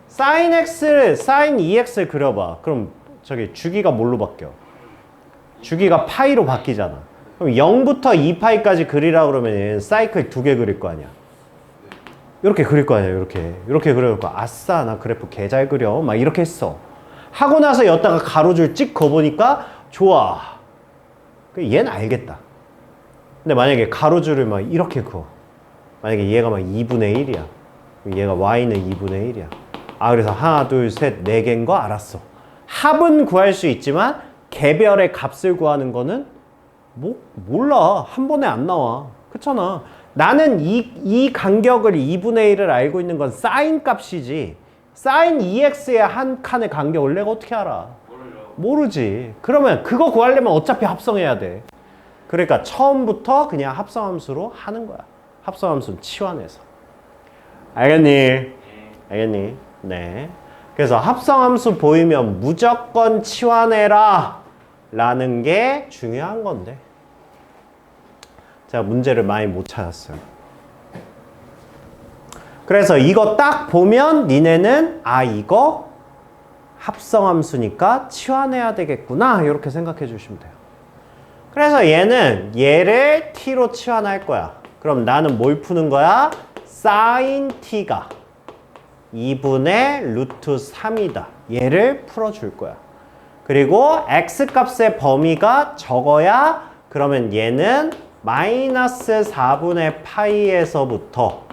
사인 X를, 사인 2X를 그려봐. 그럼 저기 주기가 뭘로 바뀌어? 주기가 파이로 바뀌잖아. 그럼 0부터 2파이까지 그리라고 그러면 사이클 2개 그릴 거 아니야. 이렇게 그릴 거 아니야. 이렇게 그릴 거. 아싸, 나 그래프 개 잘 그려. 막 이렇게 했어. 하고 나서 여기다가 가로줄 찍 그어보니까 좋아. 얘는 알겠다. 근데 만약에 가로줄을 막 이렇게 그어. 만약에 얘가 막 2분의 1이야. 얘가 y는 2분의 1이야. 아, 그래서 하나, 둘, 셋, 네 개인 거 알았어. 합은 구할 수 있지만 개별의 값을 구하는 거는 몰라. 한 번에 안 나와. 그렇잖아. 나는 이 간격을 2분의 1을 알고 있는 건 사인 값이지 sin 2x의 한 칸의 간격을 내가 어떻게 알아? 모르죠. 모르지. 그러면 그거 구하려면 어차피 합성해야 돼. 그러니까 처음부터 그냥 합성함수로 하는 거야. 합성함수는 치환해서. 알겠니? 네. 알겠니? 네. 그래서 합성함수 보이면 무조건 치환해라 라는 게 중요한 건데 제가 문제를 많이 못 찾았어요. 그래서 이거 딱 보면 니네는 아 이거 합성함수니까 치환해야 되겠구나 이렇게 생각해 주시면 돼요. 그래서 얘를 t로 치환할 거야. 그럼 나는 뭘 푸는 거야? sin t가 2분의 루트 3이다. 얘를 풀어줄 거야. 그리고 x값의 범위가 적어야 그러면 얘는 마이너스 4분의 파이에서부터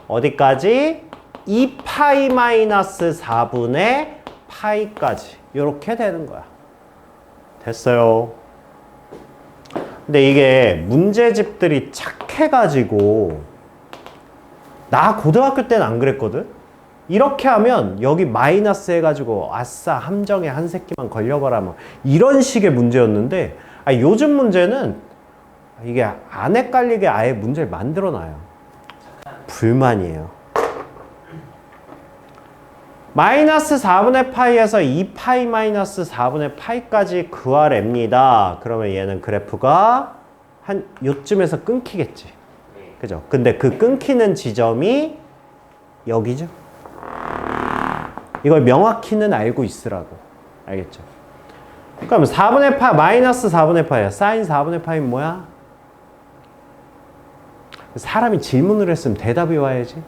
어디까지? 2파이 마이너스 4분의 파이까지 이렇게 되는 거야. 됐어요. 근데 이게 문제집들이 착해가지고 나 고등학교 때는 안 그랬거든? 이렇게 하면 여기 마이너스 해가지고 아싸 함정에 한 새끼만 걸려봐라 뭐 이런 식의 문제였는데 요즘 문제는 이게 안 헷갈리게 아예 문제를 만들어놔요. 불만이에요. 마이너스 4분의 파이에서 2파이 마이너스 4분의 파이까지 구하랍니다. 그러면 얘는 그래프가 한 요쯤에서 끊기겠지. 그죠? 근데 그 끊기는 지점이 여기죠. 이걸 명확히는 알고 있으라고. 알겠죠? 그럼 4분의 파, 마이너스 4분의 파이야. 사인 4분의 파이는 뭐야? 사람이 질문을 했으면 대답이 와야지.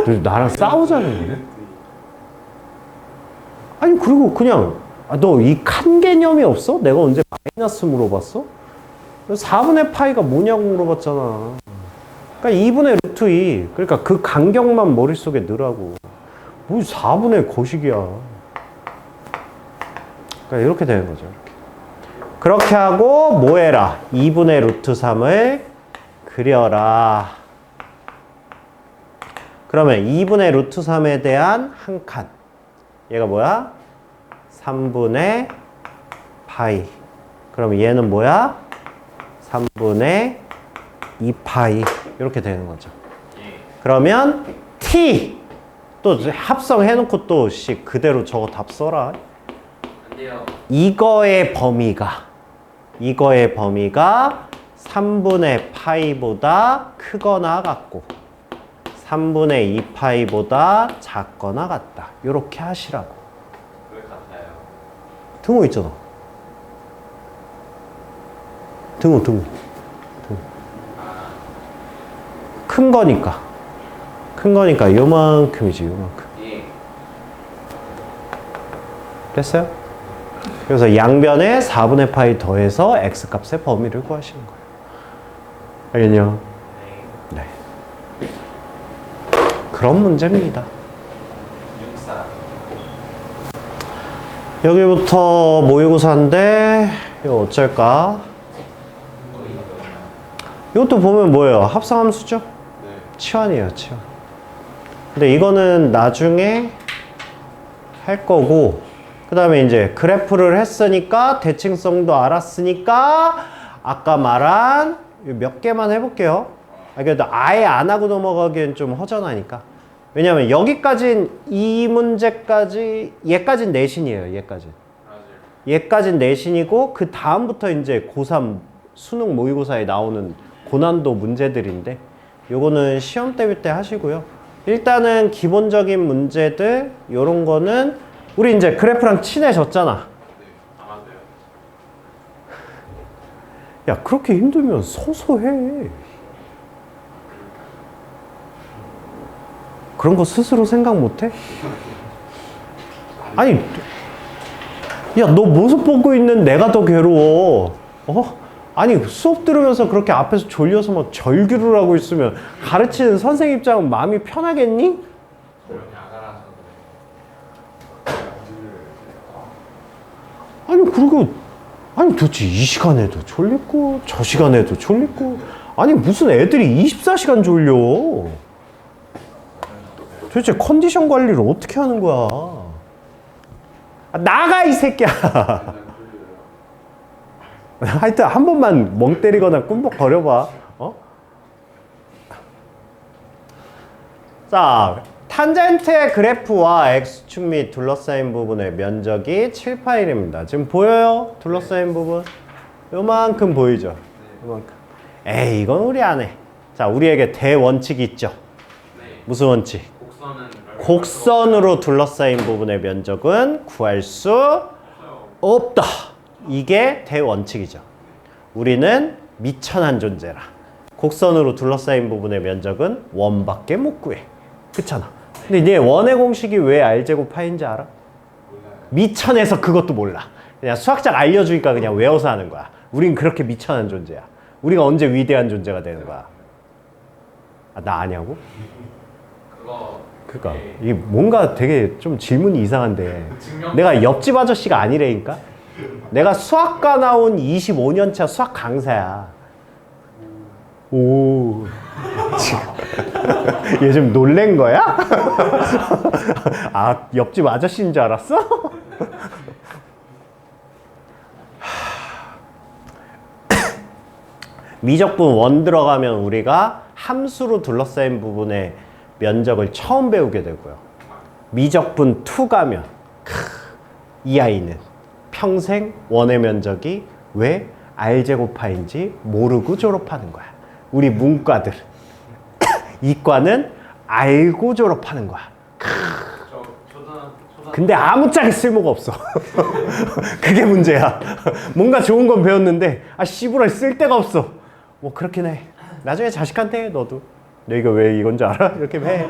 너 나랑 싸우자는 거야? 아니 그리고 그냥 너 이 칸 개념이 없어? 내가 언제 마이너스 물어봤어? 4분의 파이가 뭐냐고 물어봤잖아. 그러니까 2분의 루트 2. 그러니까 그 간격만 머릿속에 넣으라고. 뭐 4분의 거식이야. 그러니까 이렇게 되는 거죠. 이렇게. 그렇게 하고 뭐 해라? 2분의 루트 3을 그려라. 그러면 2분의 루트 3에 대한 한 칸. 얘가 뭐야? 3분의 파이. 그럼 얘는 뭐야? 3분의 2파이. 이렇게 되는 거죠. 그러면 t 또 합성해놓고 또 그대로 저거 답 써라. 안 돼요. 이거의 범위가 3분의 파이보다 크거나 같고 3분의 2파이보다 작거나 같다. 이렇게 하시라고. 왜 같아요? 등호 있잖아. 등호. 큰 거니까 요만큼이지, 요만큼. 예. 됐어요? 그래서 양변에 4분의 파이 더해서 x값의 범위를 구하시는 거예요. 알겠냐? 네. 그런 문제입니다. 64. 여기부터 모의고사인데 이거 어쩔까? 이것도 보면 뭐예요? 합성함수죠? 네. 치환이에요, 치환. 근데 이거는 나중에 할 거고, 그 다음에 이제 그래프를 했으니까, 대칭성도 알았으니까, 아까 말한 몇 개만 해볼게요. 그래도 아예 안 하고 넘어가기엔 좀 허전하니까. 왜냐면 여기까진 이 문제까지, 얘까진 내신이에요, 얘까진. 맞아요. 얘까진 내신이고, 그 다음부터 이제 고3 수능 모의고사에 나오는 고난도 문제들인데, 요거는 시험 대비 때 하시고요. 일단은 기본적인 문제들, 요런 거는 우리 이제 그래프랑 친해졌잖아. 네. 아, 맞아요. 야, 그렇게 힘들면 서서 해. 그런 거 스스로 생각 못 해? 아니, 야, 너 모습 보고 있는 내가 더 괴로워. 어? 아니, 수업 들으면서 그렇게 앞에서 졸려서 막 절규를 하고 있으면 가르치는 선생님 입장은 마음이 편하겠니? 저는 야간라서 아니, 그리고, 아니, 도대체 이 시간에도 졸리고, 저 시간에도 졸리고, 아니, 무슨 애들이 24시간 졸려. 도대체 컨디션 관리를 어떻게 하는 거야? 아, 나가 이 새끼야. 하여튼 한 번만 멍 때리거나 꿈벅 거려봐. 어? 자, 탄젠트의 그래프와 x축 및 둘러싸인 부분의 면적이 7파일입니다. 지금 보여요? 둘러싸인 부분? 요만큼 보이죠? 요만큼. 에이, 이건 우리 안 해. 자, 우리에게 대원칙이 있죠? 네. 무슨 원칙? 곡선으로 둘러싸인 부분의 면적은 구할 수 없다. 이게 대원칙이죠. 우리는 미천한 존재라. 곡선으로 둘러싸인 부분의 면적은 원밖에 못 구해. 그렇잖아. 근데 이제 원의 공식이 왜 R제곱 파인지 알아? 미천해서 그것도 몰라. 그냥 수학자가 알려주니까 그냥 외워서 하는 거야. 우린 그렇게 미천한 존재야. 우리가 언제 위대한 존재가 되는 거야? 아, 나 아냐고? 그러니까 이게 뭔가 되게 좀 질문이 이상한데 내가 옆집 아저씨가 아니라니까? 내가 수학과 나온 25년차 수학 강사야. 오. 얘 좀 놀란 거야? 아, 옆집 아저씨인 줄 알았어? 미적분 원 들어가면 우리가 함수로 둘러싸인 부분의 면적을 처음 배우게 되고요. 미적분 2 가면 이 아이는 평생 원의 면적이 왜 R제곱파인지 모르고 졸업하는 거야. 우리 문과들 이과는 알고 졸업하는 거야. 근데 아무짝에 쓸모가 없어. 그게 문제야. 뭔가 좋은 건 배웠는데 아 씨부랄 쓸데가 없어. 뭐 그렇긴 해. 나중에 자식한테 해 너도. 너 이거 왜 이건 줄 알아? 이렇게 해.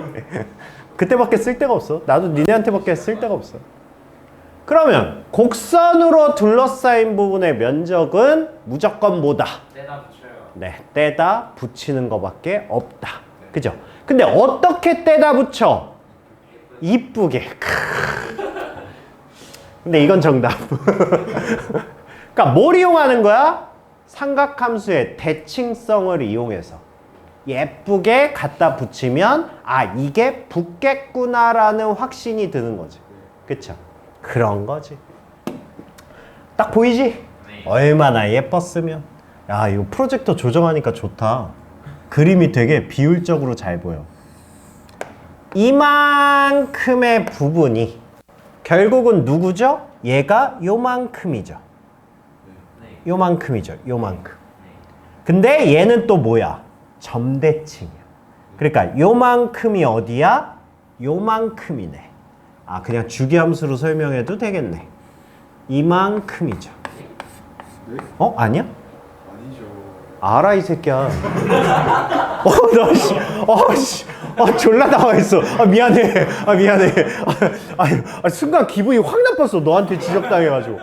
그때밖에 쓸데가 없어. 나도 니네한테밖에 쓸데가 없어. 그러면 곡선으로 둘러싸인 부분의 면적은 무조건 뭐다? 떼다 붙여요. 네, 떼다 붙이는 것밖에 없다. 그죠? 근데 어떻게 떼다 붙여? 이쁘게. 근데 이건 정답. 그러니까 뭘 이용하는 거야? 삼각함수의 대칭성을 이용해서 예쁘게 갖다 붙이면 아 이게 붙겠구나라는 확신이 드는 거지. 그쵸? 그런 거지. 딱 보이지? 네. 얼마나 예뻤으면. 야 이거 프로젝터 조정하니까 좋다. 그림이 되게 비율적으로 잘 보여. 이만큼의 부분이 결국은 누구죠? 얘가 요만큼이죠. 네. 요만큼이죠. 요만큼. 근데 얘는 또 뭐야? 점대칭이야. 그러니까 요만큼이 어디야? 요만큼이네. 아 그냥 주기함수로 설명해도 되겠네. 이만큼이죠. 네? 어? 아니야? 아니죠. 알아 이 새끼야. 너 씨. 씨. 졸라 당황했어. 아 미안해. 아 미안해. 순간 기분이 확 나빴어. 너한테 지적당해가지고.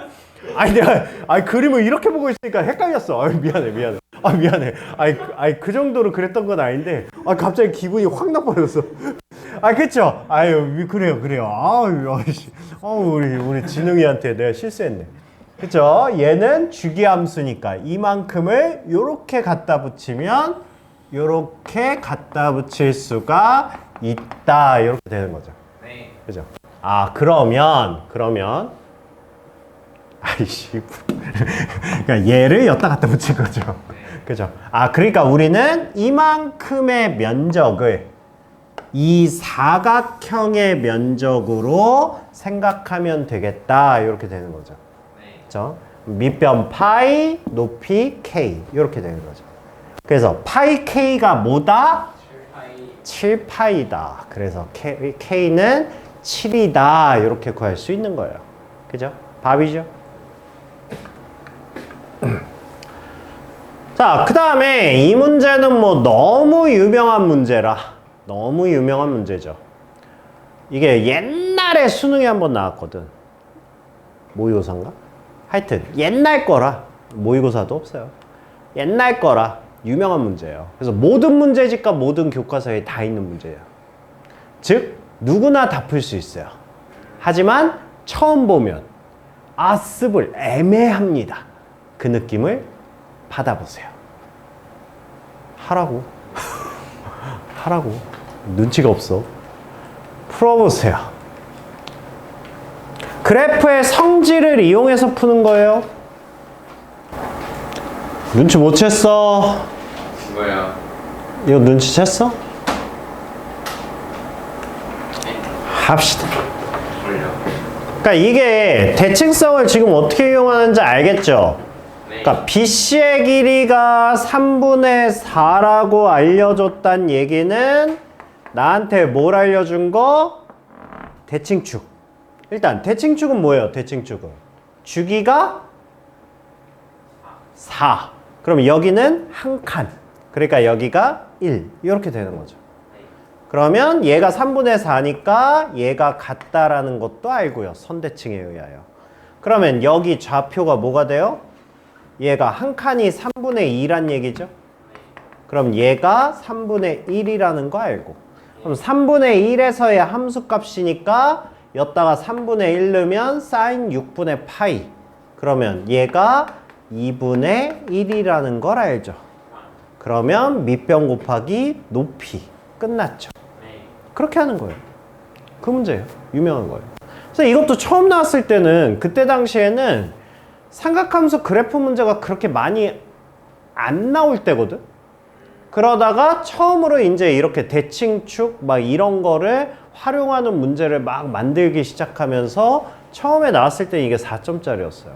아니 내가 그림을 이렇게 보고 있으니까 헷갈렸어. 미안해. 미안해. 그 정도로 그랬던 건 아닌데 갑자기 기분이 확 나빠졌어. 그쵸? 그래요. 우리 진웅이한테 내가 실수했네. 그쵸? 얘는 주기함수니까 이만큼을 요렇게 갖다 붙이면 요렇게 갖다 붙일 수가 있다. 이렇게 되는 거죠. 네. 그죠? 그러면 아이씨. 그러니까 얘를 여기다 갖다 붙인 거죠. 그죠? 그러니까 우리는 이만큼의 면적을 이 사각형의 면적으로 생각하면 되겠다. 이렇게 되는 거죠. 네. 그죠? 밑변 파이, 높이 k. 이렇게 되는 거죠. 그래서 파이 k가 뭐다? 7파이다. 그래서 k는 7이다. 이렇게 구할 수 있는 거예요. 그죠? 답이죠? 자, 그 다음에 이 문제는 뭐 너무 유명한 문제라. 너무 유명한 문제죠. 이게 옛날에 수능에 한번 나왔거든. 모의고사인가? 하여튼 옛날 거라. 모의고사도 없어요. 옛날 거라 유명한 문제예요. 그래서 모든 문제집과 모든 교과서에 다 있는 문제예요. 즉 누구나 다 풀 수 있어요. 하지만 처음 보면 습을 애매합니다. 그 느낌을 받아보세요. 하라고. 눈치가 없어. 풀어보세요. 그래프의 성질을 이용해서 푸는 거예요. 눈치 못 챘어? 뭐야? 이거 눈치챘어? 합시다. 걸려. 그러니까 이게 대칭성을 지금 어떻게 이용하는지 알겠죠? 네. 그러니까 BC의 길이가 3분의 4라고 알려줬단 얘기는 나한테 뭘 알려준 거? 대칭축. 일단 대칭축은 뭐예요? 대칭축은 주기가 4. 그럼 여기는 한 칸. 그러니까 여기가 1. 이렇게 되는 거죠. 그러면 얘가 3분의 4니까 얘가 같다라는 것도 알고요. 선대칭에 의하여. 그러면 여기 좌표가 뭐가 돼요? 얘가 한 칸이 3분의 2란 얘기죠. 그럼 얘가 3분의 1이라는 거 알고. 그럼 3분의 1에서의 함수값이니까 여기다가 3분의 1 넣으면 사인 6분의 파이. 그러면 얘가 2분의 1이라는 걸 알죠. 그러면 밑변 곱하기 높이. 끝났죠. 네. 그렇게 하는 거예요. 그 문제예요. 유명한 거예요. 그래서 이것도 처음 나왔을 때는 그때 당시에는 삼각함수 그래프 문제가 그렇게 많이 안 나올 때거든. 그러다가 처음으로 이제 이렇게 대칭축 막 이런 거를 활용하는 문제를 막 만들기 시작하면서 처음에 나왔을 때 이게 4점짜리였어요.